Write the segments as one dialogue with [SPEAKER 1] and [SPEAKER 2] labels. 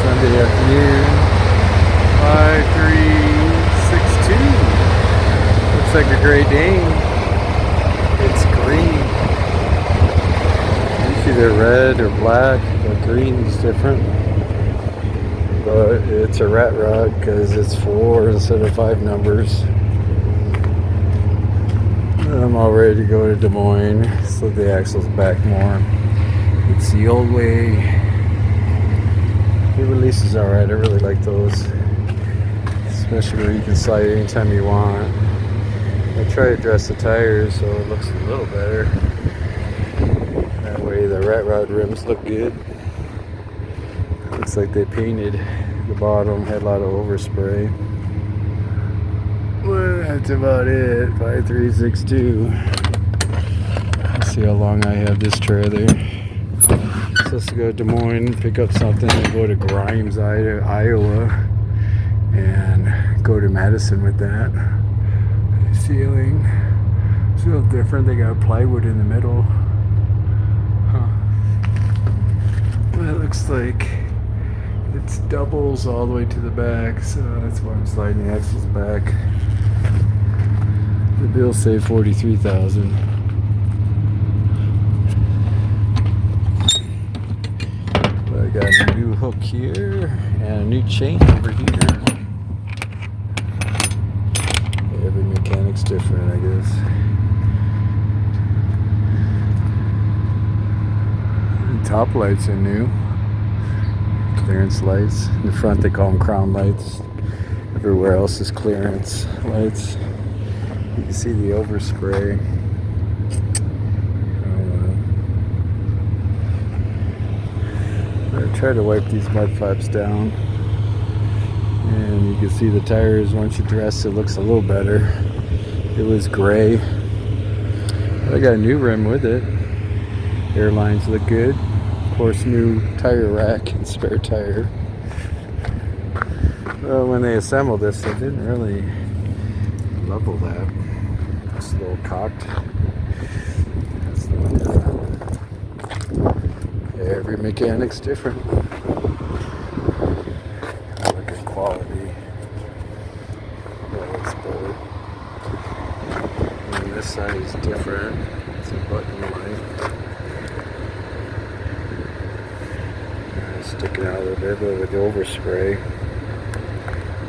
[SPEAKER 1] Sunday afternoon, 5362. Looks like a Great Dane. It's green. Usually they're red or black, but green is different. But it's a rat rod because it's 4 instead of 5 numbers. I'm all ready to go to Des Moines. Slip the axles back more. It's the old way. The release is alright. I really like those, especially where you can slide anytime you want. I try to dress the tires so it looks a little better. That way the rat rod rims look good. Looks like they painted the bottom, had a lot of overspray. Well, that's about it. 5362. Let's see how long I have this trailer. Supposed to go to Des Moines, pick up something, and go to Grimes, Iowa, and go to Madison with that. Ceiling. It's a little different. They got plywood in the middle. Huh. Well, it looks like it's doubles all the way to the back, so that's why I'm sliding the axles back. The bill say $43,000. I got a new hook here and a new chain over here. Every mechanic's different, I guess. The top lights are new. Clearance lights. In the front they call them crown lights. Everywhere else is clearance lights. You can see the overspray. I try to wipe these mud flaps down. And you can see the tires, once you dress it, looks a little better. It was gray. I got a new rim with it. Airlines look good. Of course, new tire rack and spare tire. Well, when they assembled this, they didn't really level that. It's a little cocked. That's a little different. Every mechanic's different. Look at quality. That looks better. And this side is different. It's a button light. Sticking out a little bit with the overspray.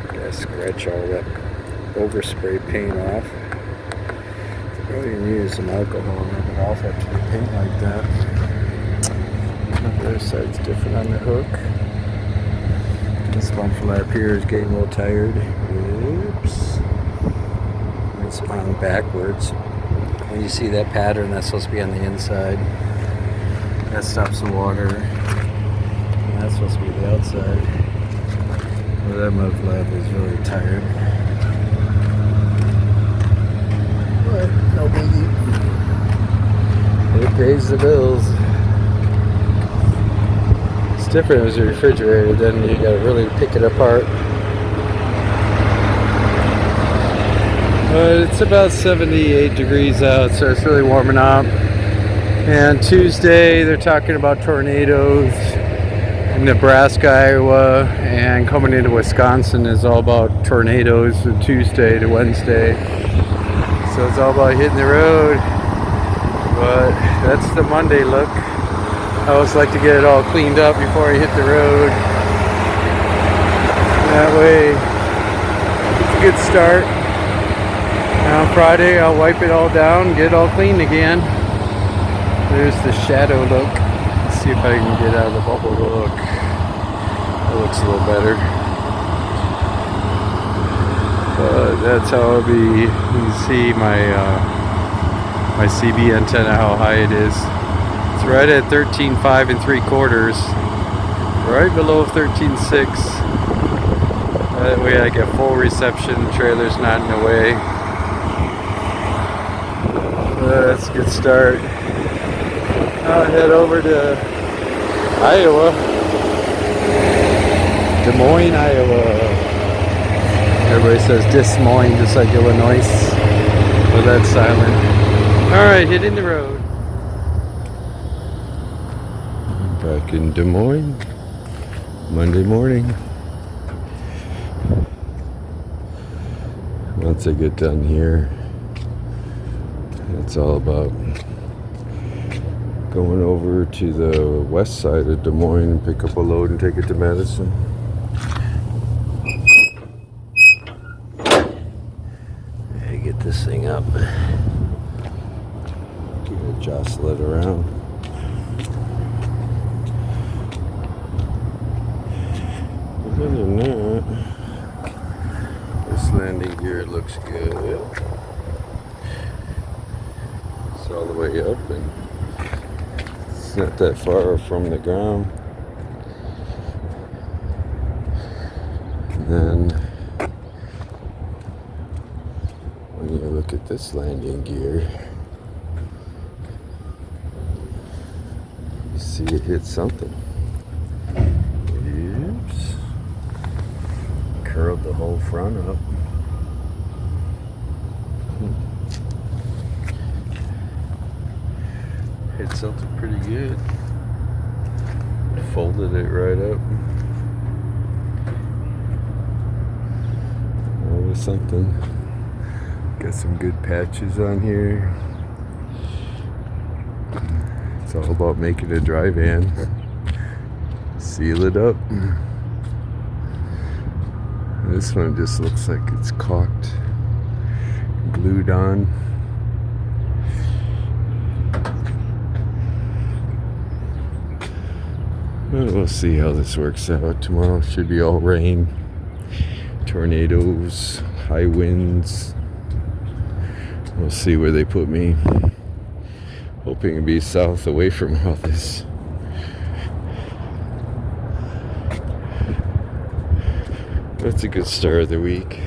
[SPEAKER 1] Gotta scratch all that overspray paint off. Probably can use some alcohol and rub it off after you paint like that. The other side's different on the hook. This one flap here is getting a little tired. Oops. It's on backwards. When you see that pattern, that's supposed to be on the inside. That stops the water. And that's supposed to be the outside. Well, that mud flap is really tired. But no biggie. It pays the bills. It's different as a refrigerator, then you gotta really pick it apart. But it's about 78 degrees out, so it's really warming up. And Tuesday, they're talking about tornadoes in Nebraska, Iowa, and coming into Wisconsin is all about tornadoes from Tuesday to Wednesday. So it's all about hitting the road. But that's the Monday look. I always like to get it all cleaned up before I hit the road. That way, it's a good start. And on Friday, I'll wipe it all down, get it all clean again. There's the shadow look. Let's see if I can get out of the bubble look. That looks a little better. But that's how it'll be. You can see my CB antenna, how high it is. It's right at 13.5 3/4, right below 13.6. That way I get full reception, the trailer's not in the way. That's a good start. I'll head over to Iowa. Des Moines, Iowa. Everybody says Des Moines, just like Illinois. But that's silent. Alright, hitting the road. Back in Des Moines. Monday morning. Once I get done here, it's all about going over to the west side of Des Moines and pick up a load and take it to Madison. Hey, get this thing up. Give it a jostle it around. Other than that, this landing gear looks good. It's all the way up and it's not that far from the ground. And then when you look at this landing gear, you see it hit something. Oops. Curled the whole front up. Hit something pretty good. Folded it right up. Always something. Got some good patches on here. It's all about making a dry van. Seal it up. This one just looks like it's caulked, glued on. Well, we'll see how this works out. Tomorrow should be all rain, tornadoes, high winds. We'll see where they put me. Hoping to be south away from all this. That's a good start of the week.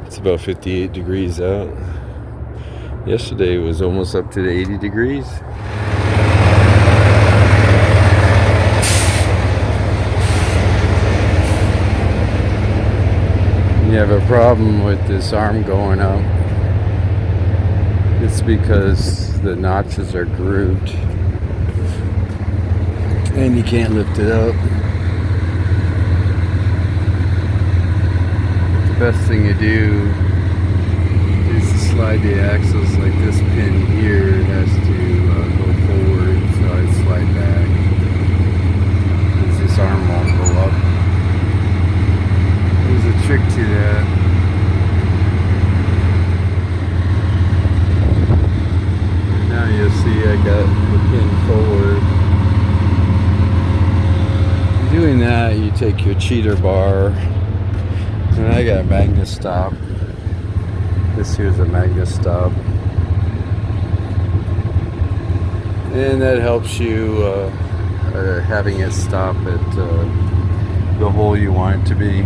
[SPEAKER 1] It's about 58 degrees out. Yesterday was almost up to the 80 degrees. You have a problem with this arm going up. It's because the notches are grooved and you can't lift it up. The best thing to do is to slide the axles like this pin here. It has to go forward, so I slide back because this arm won't go up. There's a trick to that. Now you'll see I got the pin forward. Doing that, you take your cheater bar, and I got a magnet stop. This here's a magnet stop. And that helps you having it stop at the hole you want it to be.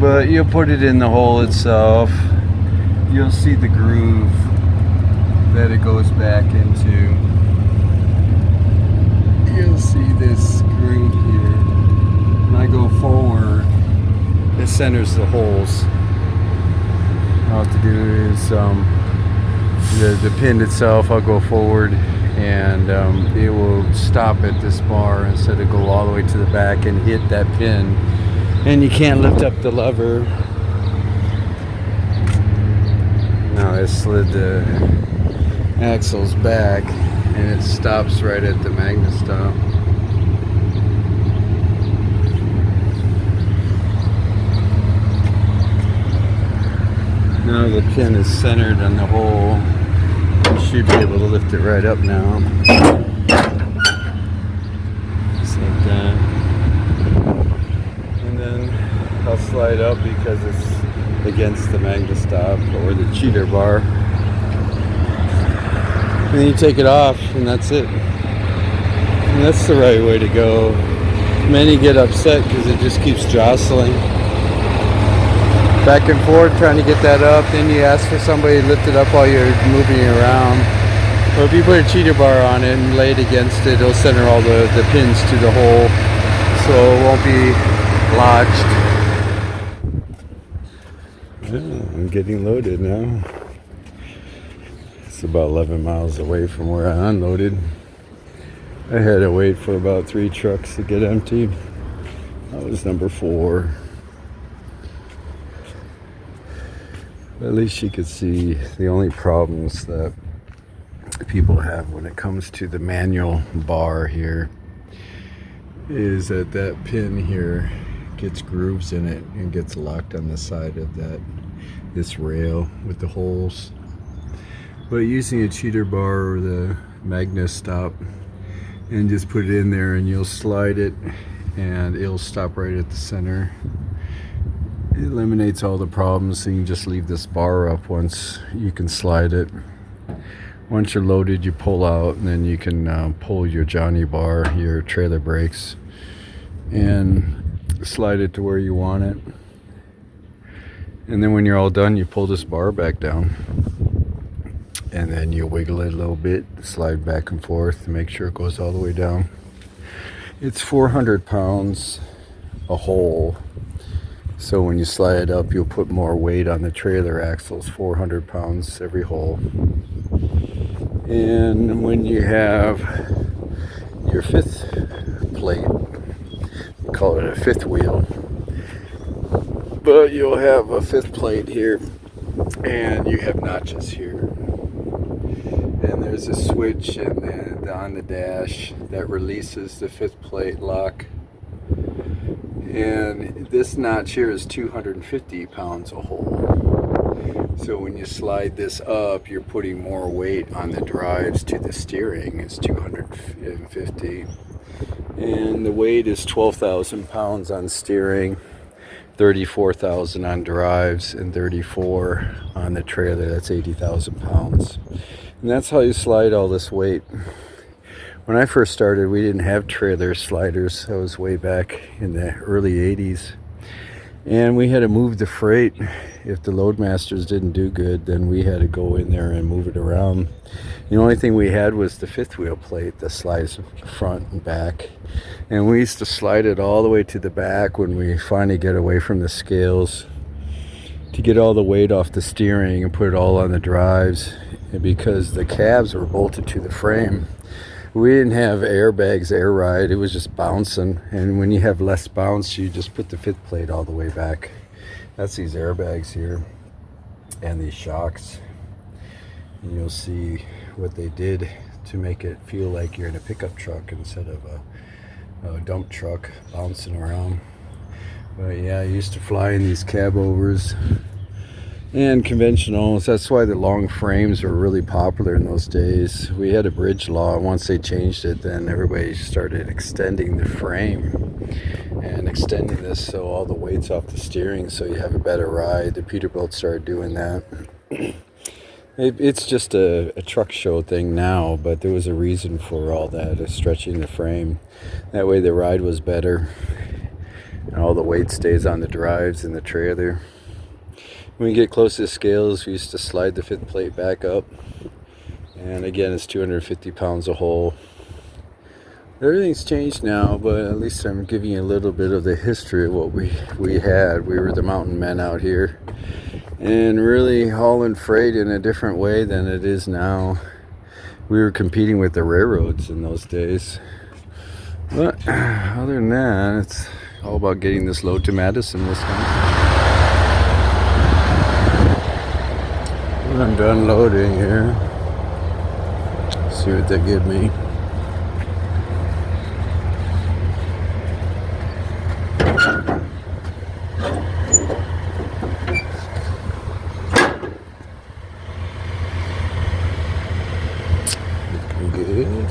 [SPEAKER 1] But you'll put it in the hole itself. You'll see the groove that it goes back into. You'll see this groove here. When I go forward, it centers the holes. All I have to do is the pin itself, I'll go forward and it will stop at this bar instead of go all the way to the back and hit that pin. And you can't lift up the lever. Now I slid the axles back and it stops right at the magnet stop. Now the pin is centered on the hole. You should be able to lift it right up now. Just like that. And then I'll slide up because it's against the magnet stop or the cheater bar. And then you take it off and that's it. And that's the right way to go. Many get upset because it just keeps jostling. Back and forth trying to get that up, then you ask for somebody to lift it up while you're moving it around. Or if you put a cheater bar on it and lay it against it, it'll center all the pins to the hole so it won't be lodged. Yeah, I'm getting loaded now. It's about 11 miles away from where I unloaded. I had to wait for about 3 trucks to get emptied. That was number 4. At least you could see the only problems that people have when it comes to the manual bar here is that that pin here gets grooves in it and gets locked on the side of this rail with the holes. But using a cheater bar or the magnet stop and just put it in there and you'll slide it and it'll stop right at the center. It eliminates all the problems, so you can just leave this bar up once you can slide it. Once you're loaded, you pull out, and then you can pull your Johnny bar, your trailer brakes, and slide it to where you want it. And then when you're all done, you pull this bar back down, and then you wiggle it a little bit, slide back and forth to make sure it goes all the way down. It's 400 pounds a hole. So when you slide it up, you'll put more weight on the trailer axles, 400 pounds every hole. And when you have your 5th plate, we call it a 5th wheel, but you'll have a 5th plate here, and you have notches here. And there's a switch on the dash that releases the 5th plate lock. And this notch here is 250 pounds a hole. So when you slide this up, you're putting more weight on the drives to the steering. It's 250. And the weight is 12,000 pounds on steering, 34,000 on drives, and 34 on the trailer. That's 80,000 pounds. And that's how you slide all this weight. When I first started, we didn't have trailer sliders. That was way back in the early 80s. And we had to move the freight. If the Loadmasters didn't do good, then we had to go in there and move it around. The only thing we had was the 5th wheel plate that slides front and back. And we used to slide it all the way to the back when we finally get away from the scales to get all the weight off the steering and put it all on the drives. And because the cabs were bolted to the frame, we didn't have airbags, air ride. It was just bouncing. And when you have less bounce, you just put the 5th plate all the way back. That's these airbags here and these shocks. And you'll see what they did to make it feel like you're in a pickup truck instead of a dump truck bouncing around. But yeah, I used to fly in these cab overs and conventionals. That's why the long frames were really popular in those days. We had a bridge law. Once they changed it, then everybody started extending the frame and extending this so all the weight's off the steering so you have a better ride. The Peterbilt started doing that. It's just a truck show thing now, but there was a reason for all that, stretching the frame. That way the ride was better and all the weight stays on the drives and the trailer. When we get close to the scales, we used to slide the 5th plate back up. And again, it's 250 pounds a hole. Everything's changed now, but at least I'm giving you a little bit of the history of what we had. We were the mountain men out here and really hauling freight in a different way than it is now. We were competing with the railroads in those days. But other than that, it's all about getting this load to Madison, Wisconsin. I'm done loading here. See what they give me. Looking good.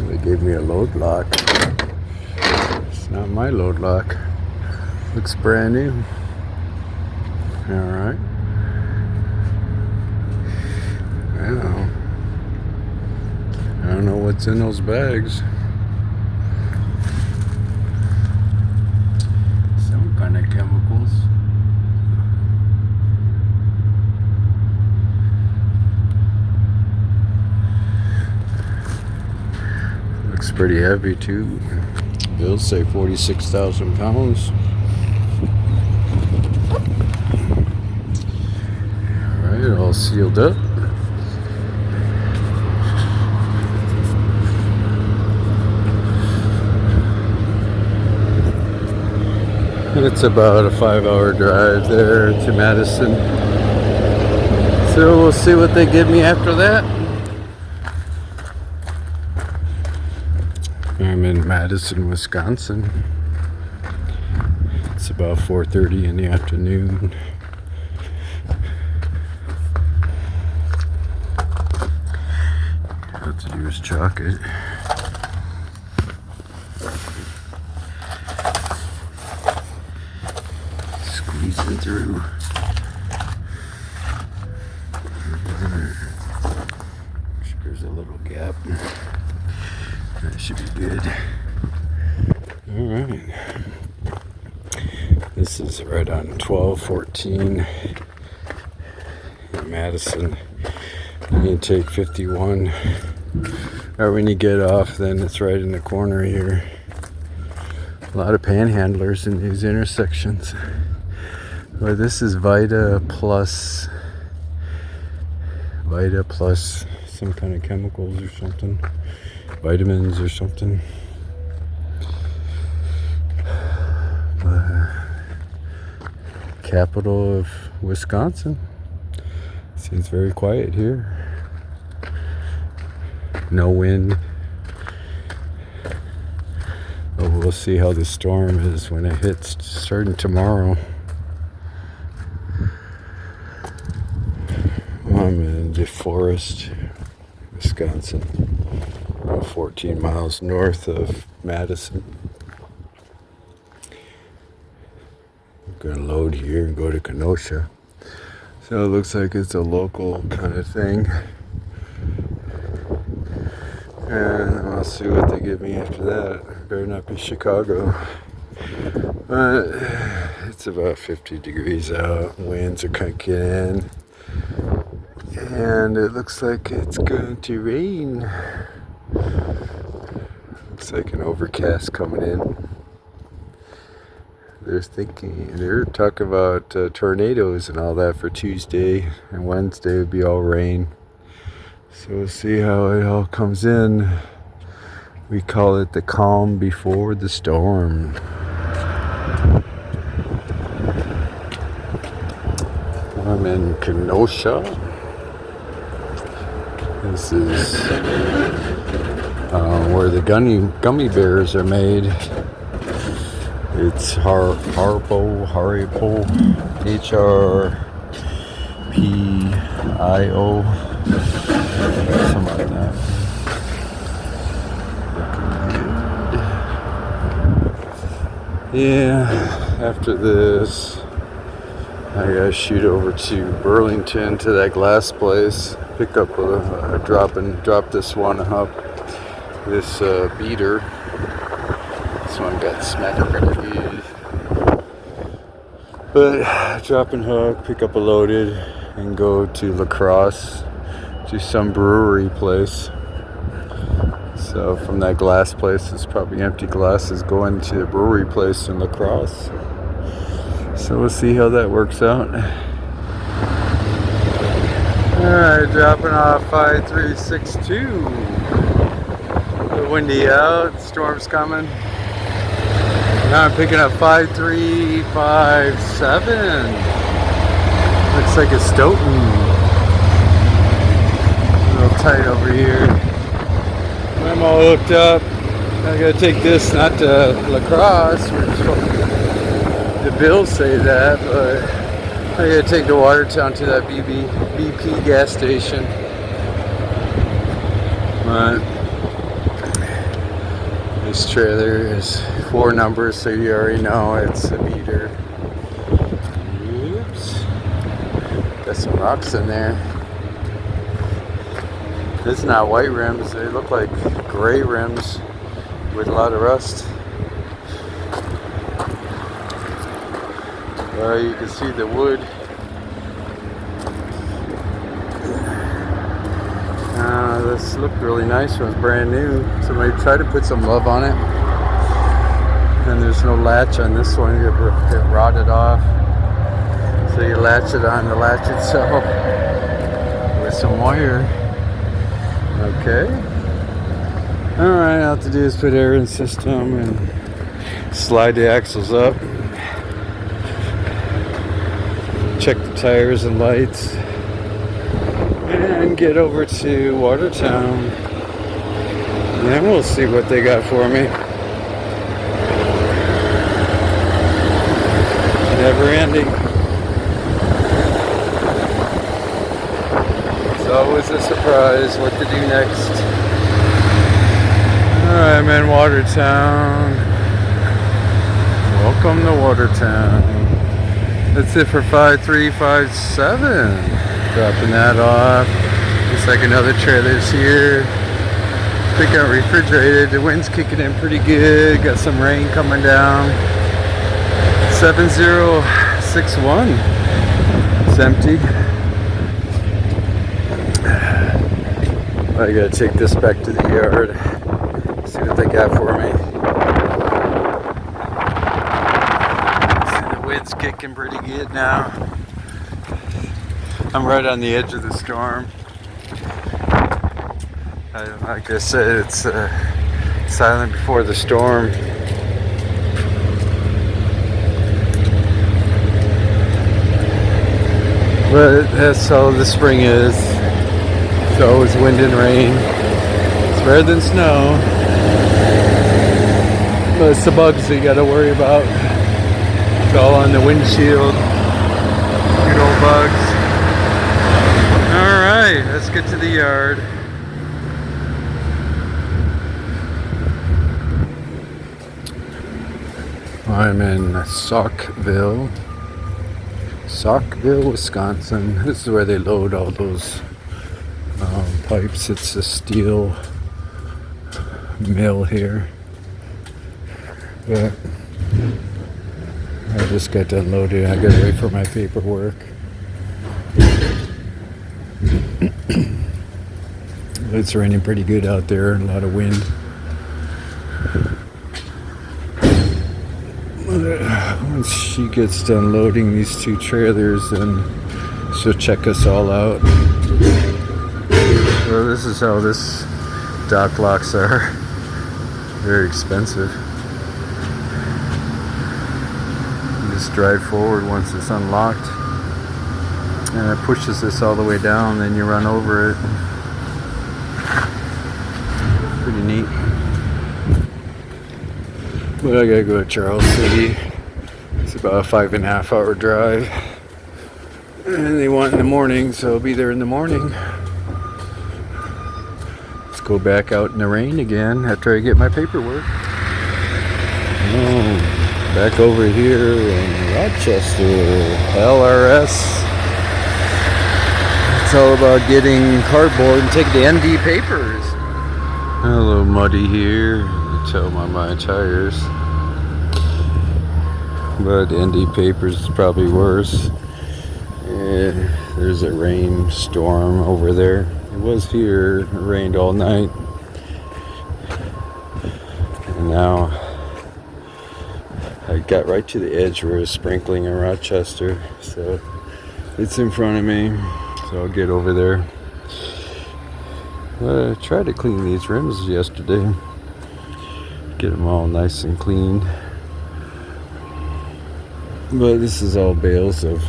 [SPEAKER 1] They gave me a load lock. It's not my load lock. Looks brand new. Alright. Well, I don't know what's in those bags. Some kind of chemicals. Looks pretty heavy too. Bills say 46,000 pounds. Alright, all sealed up. It's about a 5-hour drive there to Madison. So we'll see what they give me after that. I'm in Madison, Wisconsin. It's about 4:30 in the afternoon. What to do is chalk it. Squeezing through. There's a little gap. That should be good. Alright. This is right on 1214 in Madison. You take 51. Or when you get off, then it's right in the corner here. A lot of panhandlers in these intersections. Well, this is Vita plus some kind of chemicals or something. Vitamins or something. Capital of Wisconsin. Seems very quiet here. No wind. But we'll see how the storm is when it hits starting tomorrow. I'm in DeForest, Wisconsin, about 14 miles north of Madison. I'm going to load here and go to Kenosha. So it looks like it's a local kind of thing. And I'll see what they give me after that. Better not be Chicago. But it's about 50 degrees out. Winds are kicking in. And it looks like it's going to rain. Looks like an overcast coming in. They're talking about tornadoes and all that for Tuesday, and Wednesday would be all rain. So we'll see how it all comes in. We call it the calm before the storm. I'm in Kenosha. This is where the gummy bears are made. It's Haribo, HRPIO, something like that. Yeah, after this, I gotta shoot over to Burlington to that glass place, pick up drop this one up, this beater. This one got smacked pretty good. But drop and hook, pick up a loaded, and go to La Crosse to some brewery place. So from that glass place, it's probably empty glasses going to the brewery place in La Crosse. So we'll see how that works out. Alright, dropping off 5362. A bit windy out, storm's coming. Now I'm picking up 5357. Looks like it's Stoughton. A little tight over here. I'm all hooked up. I gotta take this not to La Crosse. The bills say that, but I gotta take the Watertown to that BP gas station. But this trailer is 4 numbers, so you already know it's a beater. Oops. Got some rocks in there. This is not white rims, they look like gray rims with a lot of rust. You can see the wood. This looked really nice when it was brand new. Somebody tried to put some love on it. And there's no latch on this one. It rotted off. So you latch it on the latch itself with some wire. Okay. Alright, all I have to do is put air in the system and slide the axles up. check the tires and lights, and get over to Watertown. And then we'll see what they got for me. Never ending. It's always a surprise what to do next. I'm in Watertown. Welcome to Watertown. That's it for 5357. Dropping that off. Looks like another trailer's here. I think I'm refrigerated. The wind's kicking in pretty good. Got some rain coming down. 7061. It's empty. I gotta take this back to the yard. See what they got for me. See, the wind's kicking pretty good now. I'm right on the edge of the storm. Like I said, it's silent before the storm. But that's how the spring is. It's always wind and rain. It's better than snow. But it's the bugs that you gotta worry about. It's all on the windshield. Good old bugs. Alright, let's get to the yard. I'm in Saukville, Wisconsin. This is where they load all those pipes. It's a steel mill here. But I just got done loading. I gotta wait for my paperwork. It's raining pretty good out there, a lot of wind. Once she gets done loading these two trailers, then she'll check us all out. Well, this is how this dock locks are. Very expensive. You just drive forward once it's unlocked, and it pushes this all the way down, then you run over it. Pretty neat. But I gotta go to Charles City. It's about a 5.5 hour drive. And they want in the morning, so I'll be there in the morning. Let's go back out in the rain again after I get my paperwork. Oh, back over here in Rochester, LRS. It's all about getting cardboard and taking the ND papers. A little muddy here. You can tell by my tires. But ND papers is probably worse. Yeah, there's a rainstorm over there. It was here. It rained all night. And now I got right to the edge where it's sprinkling in Rochester. So it's in front of me. So I'll get over there. I tried to clean these rims yesterday. Get them all nice and clean. But this is all bales of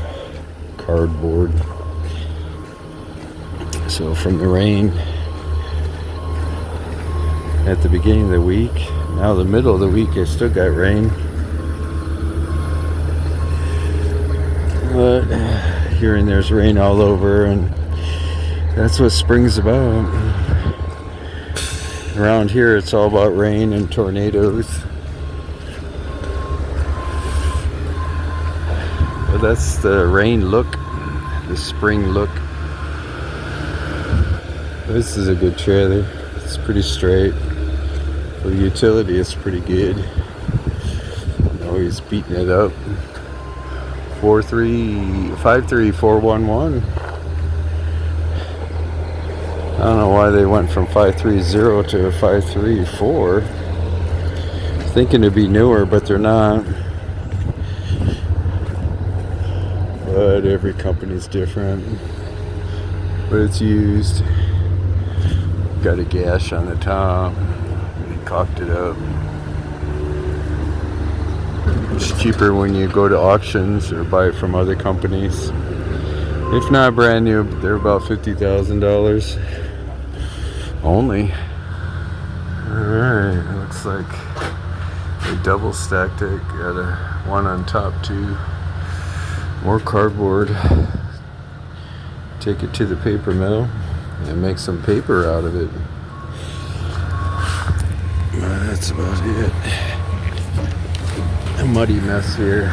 [SPEAKER 1] cardboard. So from the rain at the beginning of the week, now the middle of the week, I still got rain. But here and there's rain all over, and that's what spring's about. Around here, it's all about rain and tornadoes. But that's the rain look, the spring look. This is a good trailer. It's pretty straight. For utility, it's pretty good. Always beating it up. 53411. I don't know why they went from 530 to 534. Thinking to be newer, but they're not. But every company's different. But it's used. Got a gash on the top. They caulked it up. It's cheaper when you go to auctions or buy it from other companies. If not brand new, they're about $50,000 only. Alright, looks like they double stacked it. Got a one on top too. More cardboard. Take it to the paper mill and make some paper out of it. That's about it. A muddy mess here.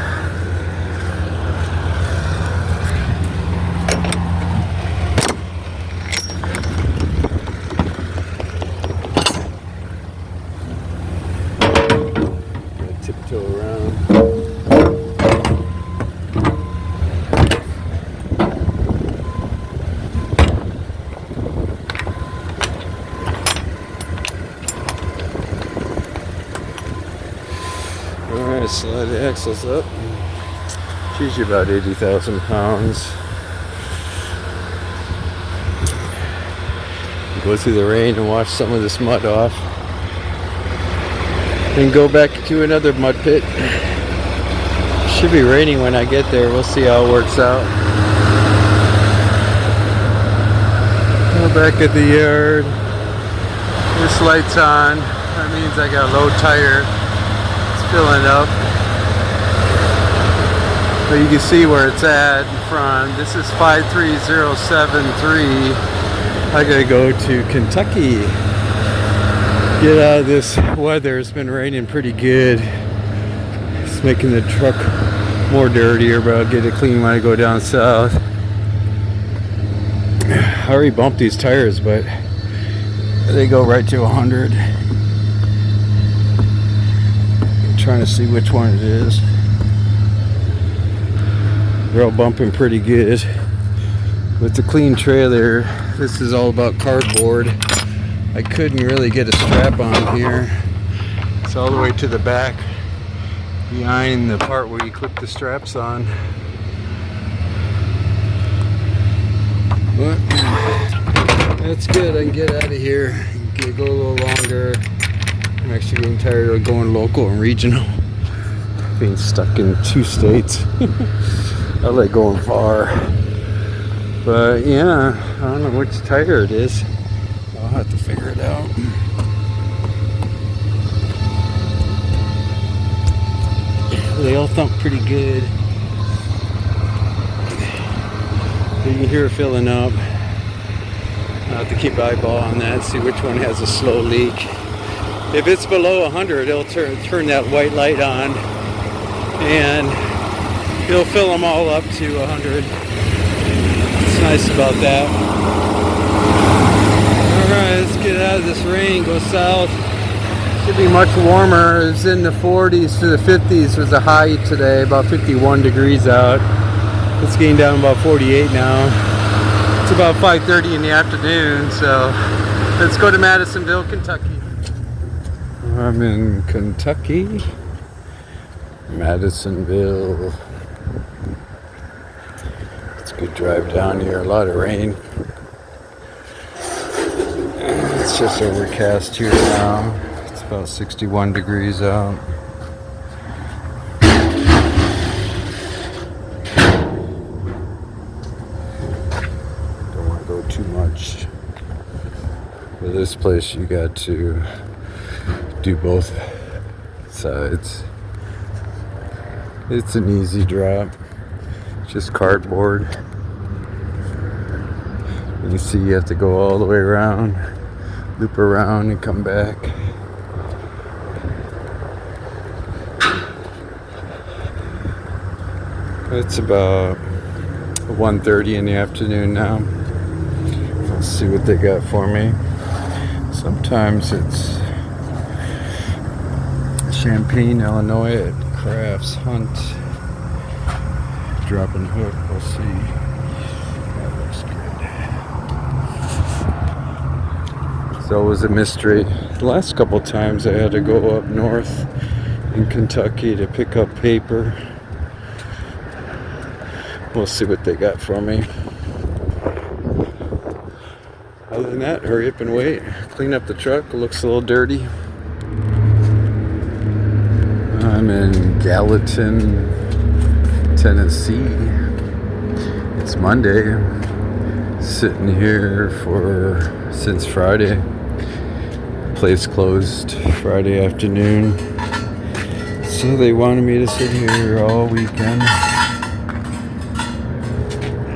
[SPEAKER 1] Tiptoe around. Alright, slide the axles up. It's usually about 80,000 pounds. Go through the rain and wash some of this mud off. Then go back to another mud pit. Should be raining when I get there. We'll see how it works out. Go back at the yard. This light's on. That means I got a low tire. It's filling up. But you can see where it's at in front. This is 53073. I gotta go to Kentucky. Get out of this weather. It's been raining pretty good. It's making the truck more dirtier, but I'll get it clean when I go down south. I already bumped these tires, but they go right to 100. I'm trying to see which one it is. They're all bumping pretty good. With the clean trailer, this is all about cardboard. I couldn't really get a strap on here. It's all the way to the back, behind the part where you clip the straps on. But that's good. I can get out of here. Go a little longer. I'm actually getting tired of going local and regional. Being stuck in 2 states. I like going far. But yeah, I don't know which tire it is. I'll have to figure it out. They all thump pretty good. You can hear it filling up. I'll have to keep eyeballing that, see which one has a slow leak. If it's below 100, it'll turn that white light on, and it'll fill them all up to 100. It's nice about that. Alright, let's get out of this rain, go south. Should be much warmer. It's in the 40s to the 50s was the high today, about 51 degrees out. It's getting down about 48 now. It's about 5:30 in the afternoon, so let's go to Madisonville, Kentucky. I'm in Kentucky. Madisonville. It's a good drive down here, a lot of rain. It's just overcast here now. It's about 61 degrees out. Don't want to go too much. For this place, you got to do both sides. It's an easy drop. Just cardboard. You see, you have to go all the way around, loop around, and come back. It's about 1:30 in the afternoon now. Let's see what they got for me. Sometimes it's Champaign, Illinois at Crafts Hunt. Drop and hook, we'll see. That looks good. It's always a mystery. The last couple times I had to go up north in Kentucky to pick up paper. We'll see what they got for me. Other than that, hurry up and wait. Clean up the truck. It looks a little dirty. I'm in Gallatin, Tennessee. It's Monday. Sitting here since Friday. Place closed Friday afternoon. So they wanted me to sit here all weekend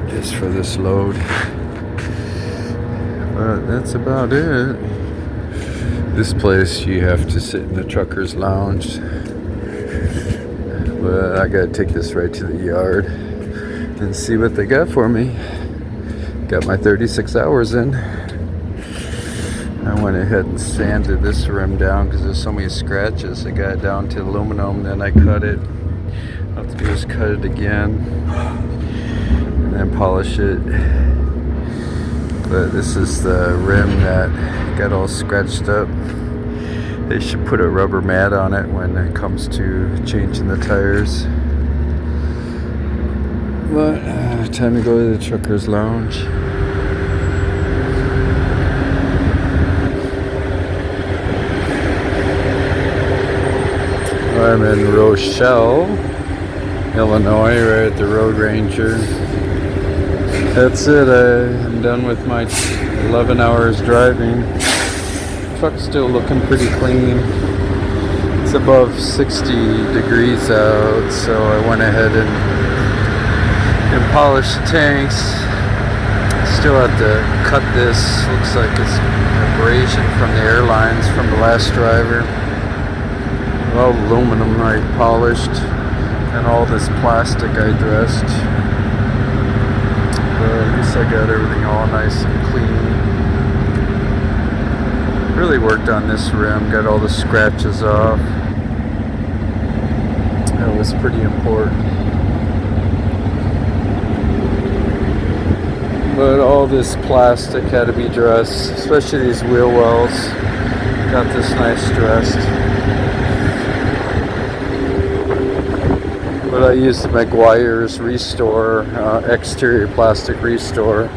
[SPEAKER 1] just for this load. But that's about it. This place you have to sit in the trucker's lounge. But I gotta take this right to the yard and see what they got for me. Got my 36 hours in. I went ahead and sanded this rim down because there's so many scratches. I got it down to aluminum, then I cut it. All I have to do is cut it again and then polish it. But this is the rim that got all scratched up. They should put a rubber mat on it when it comes to changing the tires. But time to go to the trucker's lounge. I'm in Rochelle, Illinois, right at the Road Ranger. That's it. I'm done with my 11 hours driving. Truck's still looking pretty clean. It's above 60 degrees out, so I went ahead and polished the tanks. Still have to cut this. Looks like it's abrasion from the airlines from the last driver. All aluminum I polished, and all this plastic I dressed. But at least I got everything all nice and clean. Really worked on this rim, got all the scratches off. That was pretty important. But all this plastic had to be dressed, especially these wheel wells. Got this nice dressed. But I used the McGuire's Restore, exterior plastic restore.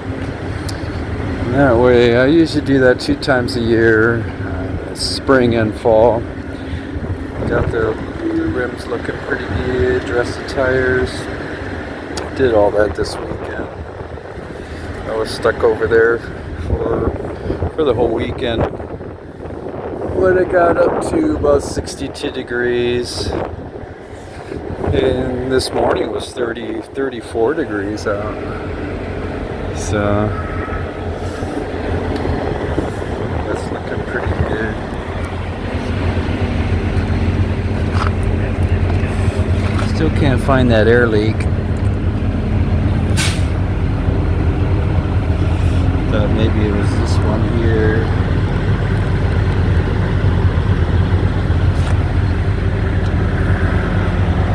[SPEAKER 1] And that way, I usually do that 2 times a year, spring and fall. Got the rims looking pretty good, dressed the tires. Did all that this weekend. I was stuck over there for the whole weekend. But it got up to about 62 degrees. And this morning it was 34 degrees out. So that's looking pretty good. Still can't find that air leak. Thought maybe it was this one here.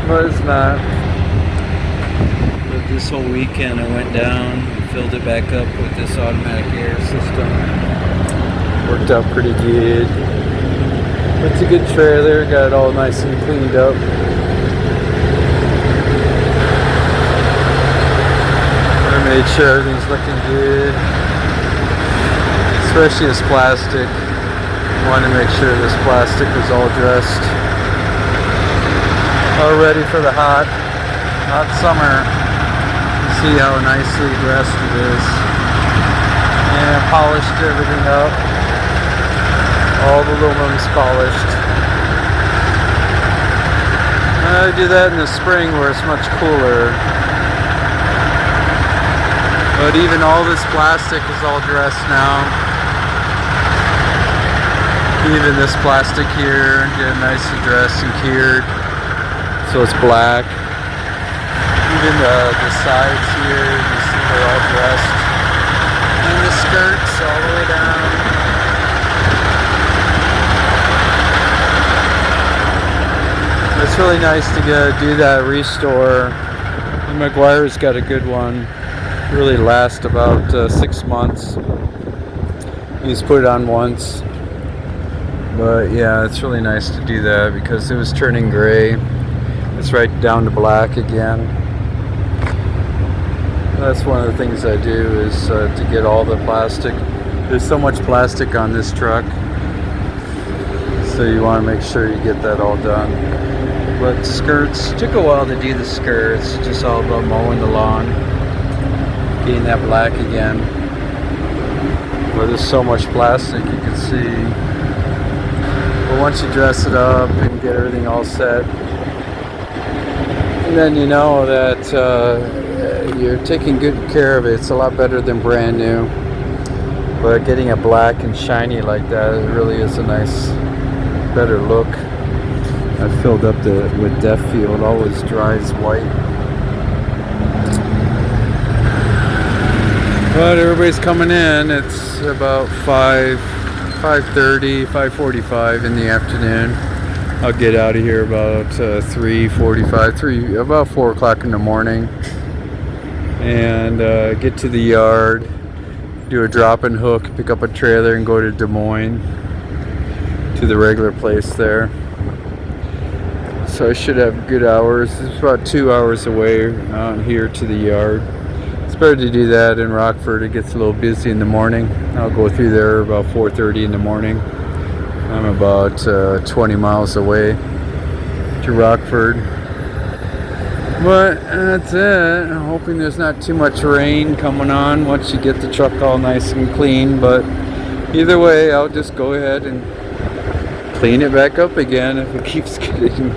[SPEAKER 1] But it's not. But this whole weekend I went down, filled it back up with this automatic air system. Worked out pretty good. It's a good trailer, got it all nice and cleaned up. I made sure everything's looking good. Especially this plastic. Wanted to make sure this plastic was all dressed. All ready for the hot summer. See how nicely dressed it is. And polished everything up. All the aluminum's polished. I do that in the spring where it's much cooler. But even all this plastic is all dressed now. Even this plastic here, get nicely dressed and cured. So it's black. Even the sides here, you see they're all dressed. And the skirts all the way down. It's really nice to do that restore. And McGuire's got a good one. Really lasts about 6 months. You just put it on once. But yeah, it's really nice to do that because it was turning gray. It's right down to black again. That's one of the things I do is to get all the plastic. There's so much plastic on this truck, so you want to make sure you get that all done. But skirts, took a while to do the skirts. Just all about mowing the lawn, getting that black again. But there's so much plastic, you can see. But once you dress it up and get everything all set, and then you know that you're taking good care of it. It's a lot better than brand new. But getting it black and shiny like that, it really is a nice, better look. I filled up with Def Fuel. It always dries white. But everybody's coming in. It's about 5:30, 5:45 in the afternoon. I'll get out of here about 3:45, about 4 o'clock in the morning, and get to the yard, do a drop and hook, pick up a trailer, and go to Des Moines to the regular place there. So I should have good hours. It's about 2 hours away here to the yard. It's better to do that in Rockford. It gets a little busy in the morning. I'll go through there about 4:30 in the morning. I'm about 20 miles away to Rockford. But that's it. I'm hoping there's not too much rain coming on once you get the truck all nice and clean. But either way, I'll just go ahead and clean it back up again if it keeps getting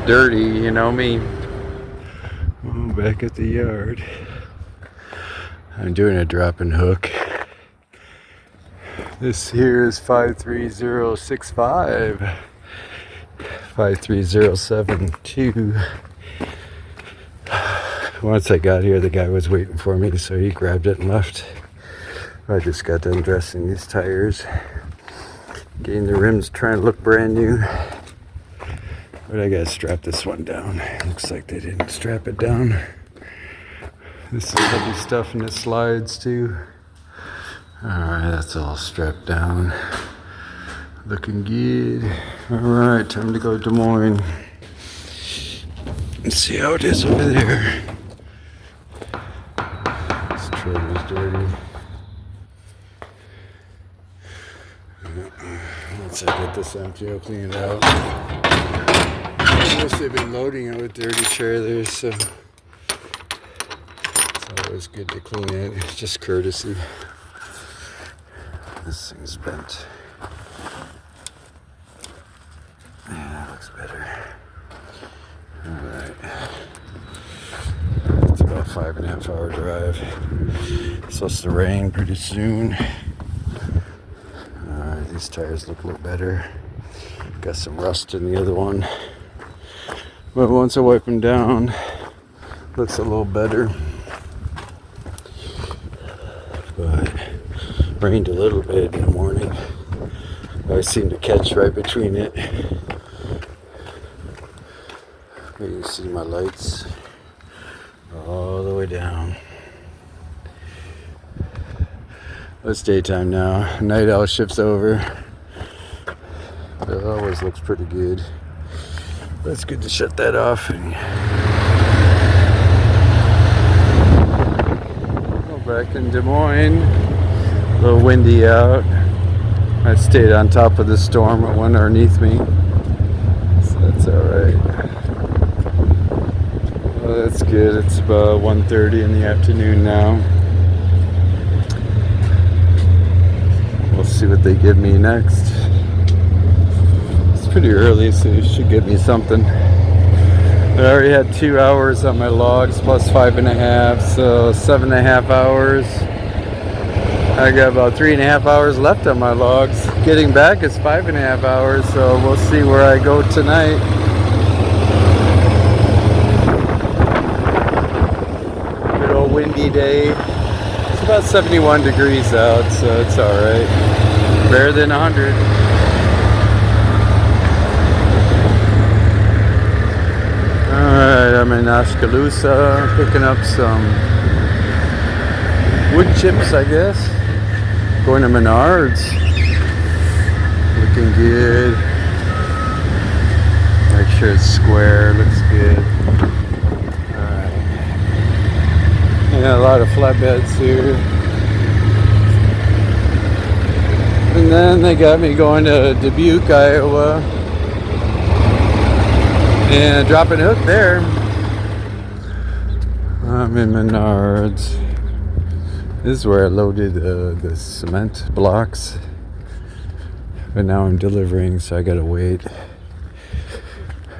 [SPEAKER 1] dirty, you know me. Oh, back at the yard. I'm doing a drop and hook. This here is 53065. 53072. Once I got here, the guy was waiting for me, so he grabbed it and left. I just got done dressing these tires, getting the rims trying to look brand new. But I gotta strap this one down. Looks like they didn't strap it down. This is heavy stuff and it slides too. Alright, that's all strapped down. Looking good. Alright, time to go to Des Moines. Let's see how it is over there. This trailer's dirty. Once I get this empty, I'll clean it out. I guess they've been loading it with dirty trailers, so it's always good to clean it. It's just courtesy. This thing's bent. Yeah, that looks better. Alright. It's about 5.5 hour drive. It's supposed to rain pretty soon. Alright, these tires look a little better. Got some rust in the other one. But once I wipe them down, looks a little better. But rained a little bit in the morning. I seem to catch right between it. You can see my lights all the way down. It's daytime now. Night owl shift's over. It always looks pretty good. But it's good to shut that off. Go back in Des Moines. A little windy out. I stayed on top of the storm. It went underneath me. So that's alright. Well, that's good. It's about 1:30 in the afternoon now. We'll see what they give me next. It's pretty early, so you should give me something. I already had 2 hours on my logs plus 5.5, so 7.5 hours. I got about 3.5 hours left on my logs. Getting back is 5.5 hours, so we'll see where I go tonight. Good old windy day. It's about 71 degrees out, so it's alright. Better than 100. Alright, I'm in Oskaloosa picking up some wood chips, I guess. Going to Menards. Looking good. Make sure it's square, looks good. Alright. Yeah, a lot of flatbeds here. And then they got me going to Dubuque, Iowa. And dropping hook there. I'm in Menards. This is where I loaded the cement blocks. But now I'm delivering, so I gotta wait.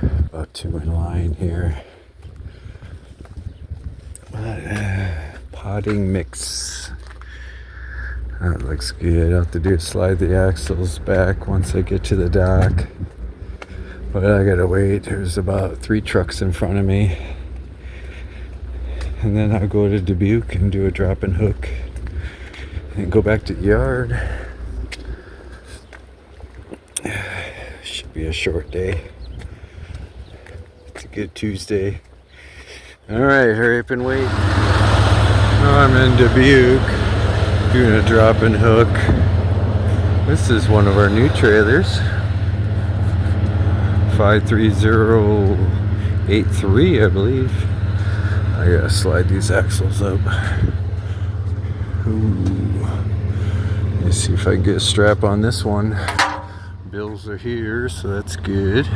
[SPEAKER 1] About 2 in line here. Potting mix. That looks good. I'll have to do is slide the axles back once I get to the dock. But I gotta wait. There's about 3 trucks in front of me. And then I'll go to Dubuque and do a drop and hook. And go back to the yard. Should be a short day. It's a good Tuesday. Alright, hurry up and wait. I'm in Dubuque doing a drop and hook. This is one of our new trailers. 53083, I believe. I gotta slide these axles up. Ooh. Let me see if I can get a strap on this one. Bills are here, so that's good.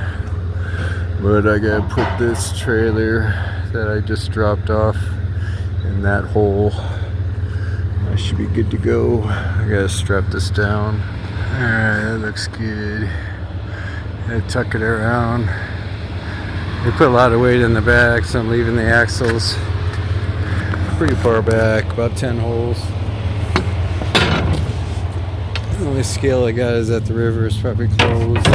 [SPEAKER 1] But I gotta put this trailer that I just dropped off in that hole. I should be good to go. I gotta strap this down. Alright, that looks good. I tuck it around. They put a lot of weight in the back, so I'm leaving the axles pretty far back, about 10 holes. The only scale I got is at the river. It's probably closed.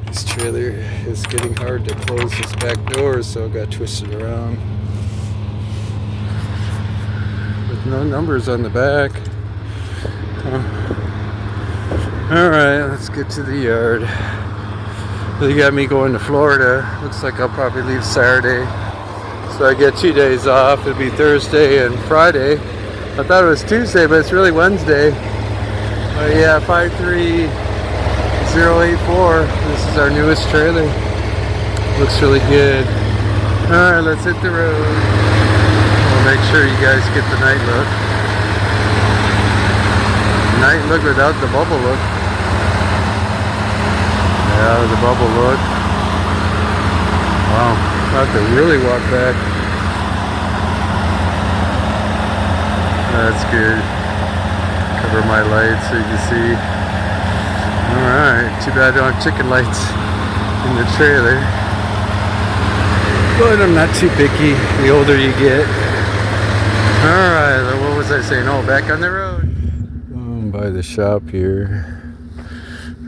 [SPEAKER 1] This trailer is getting hard to close this back door, so I got twisted around. With no numbers on the back. Alright, let's get to the yard. They got me going to Florida. Looks like I'll probably leave Saturday. So I get 2 days off. It'll be Thursday and Friday. I thought it was Tuesday, but it's really Wednesday. Yeah, 53084. This is our newest trailer. Looks really good. Alright, let's hit the road. We'll make sure you guys get the night look. Night look without the bubble look. Yeah, the bubble look. Wow, I have to really walk back. That's good. Cover my lights so you can see. Alright, too bad I don't have chicken lights in the trailer. But I'm not too picky the older you get. Alright, what was I saying? Oh, back on the road. By the shop here.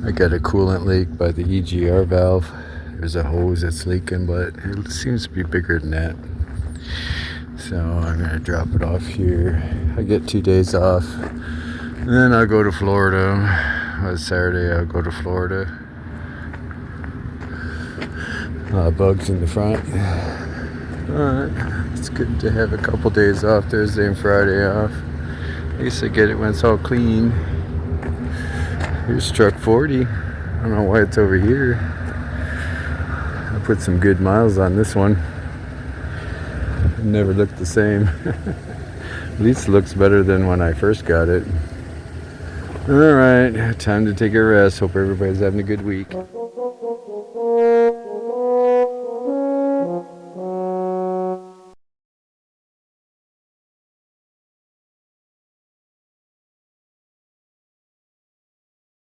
[SPEAKER 1] I got a coolant leak by the EGR valve. There's a hose that's leaking, but it seems to be bigger than that. So I'm gonna drop it off here. I get 2 days off. And then I'll go to Florida. Saturday I'll go to Florida. Bugs in the front. Alright. It's good to have a couple days off. Thursday and Friday off. At least I get it when it's all clean. Here's truck 40. I don't know why it's over here. I put some good miles on this one. It never looked the same. At least it looks better than when I first got it. Alright, time to take a rest. Hope everybody's having a good week.